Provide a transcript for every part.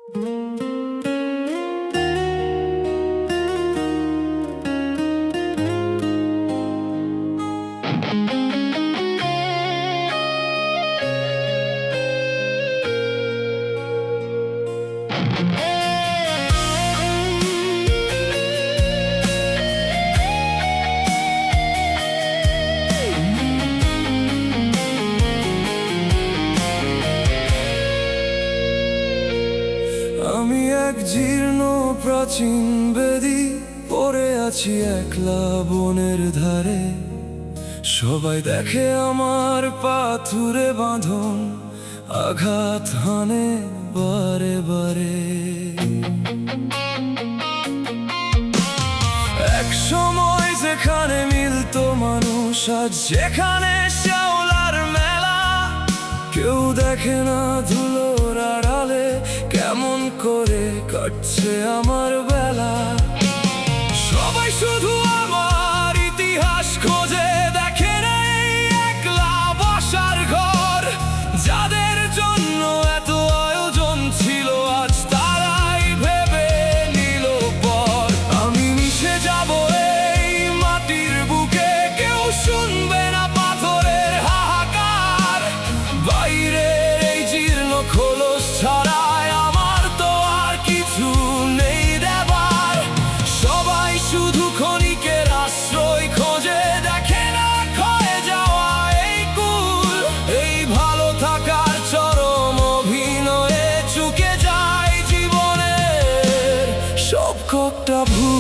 আমি এক জীর্ণ প্রাচীন বেদি পড়ে আছি একলা বনের ধারে। সবাই দেখে আমার পাথুরে বাঁধন, আঘাত হানে বারে বারে। এক সময় যেখানে মিলতো মানুষ, আজ যেখানে শ্যাওলার মেলা। কেউ দেখে না ধুলোর আড়ালে কেমন করে কাটছে আমার বেলা। সবাই শুধু আমার ইতিহাস খোঁজে, দেখে না এই একলা বসার ঘর। যাদের জন্য এত আয়োজন ছিল, আজ তারাই ভেবে নিল পর। আমি মিশে যাব এই মাটির বুকে, কেউ শুনবে না পাথরের হাহাকার। বাইরের এই জীর্ণ খোলস ছাড়ায় আমার তো আর কিছু নেই দেবার। সবাই শুধু ক্ষণিকের আশ্রয় খোঁজে, দেখে না ক্ষয়ে যাওয়া এই কুল। এই ভালো থাকার চরম অভিনয়ে চুকে যায় জীবনের সব কটা ভুল।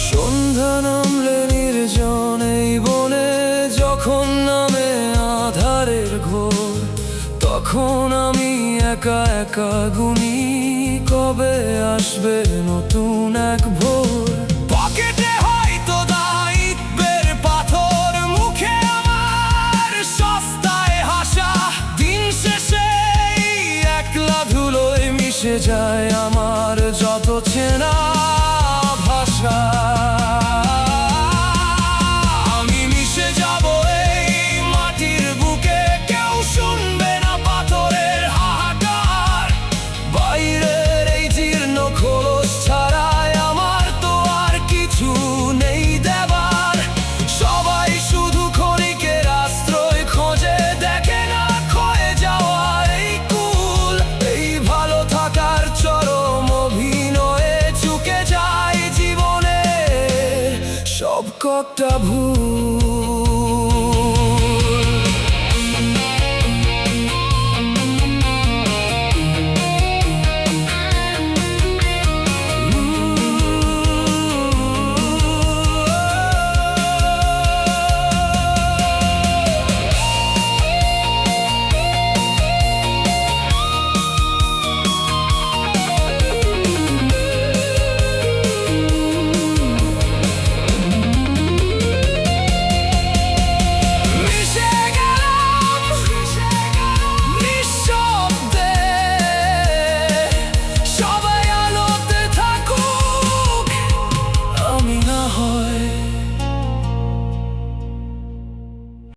সন্ধ্যা নামলে নির্জন এই বনে, যখন নামে আধারের ঘোর, তখন আমি একা একা গুনি কবে আসবে নতুন এক ভোর। পকেটে হয়তো দায়িত্বের পাথর, মুখে আমার সস্তায় হাসা। দিন শেষে এই একলা ধুলোয় মিশে যায় আমার যত চেনা ভাষা। আমি মিশে যাব এই মাটির বুকে, কেউ শুনবে না পাথরের হাহাকার। বাইরের এই জীর্ণ খোলস ছাড়ায় আমার তো আর কিছু নেই দেবার। সবাই শুধু ক্ষণিকের আশ্রয় খোঁজে, দেখে না ক্ষয়ে যাওয়া এই কুল। এই ভালো থাকার চরম অভিনয়ে চুকে যায় জীবনের সব কটা ভুল।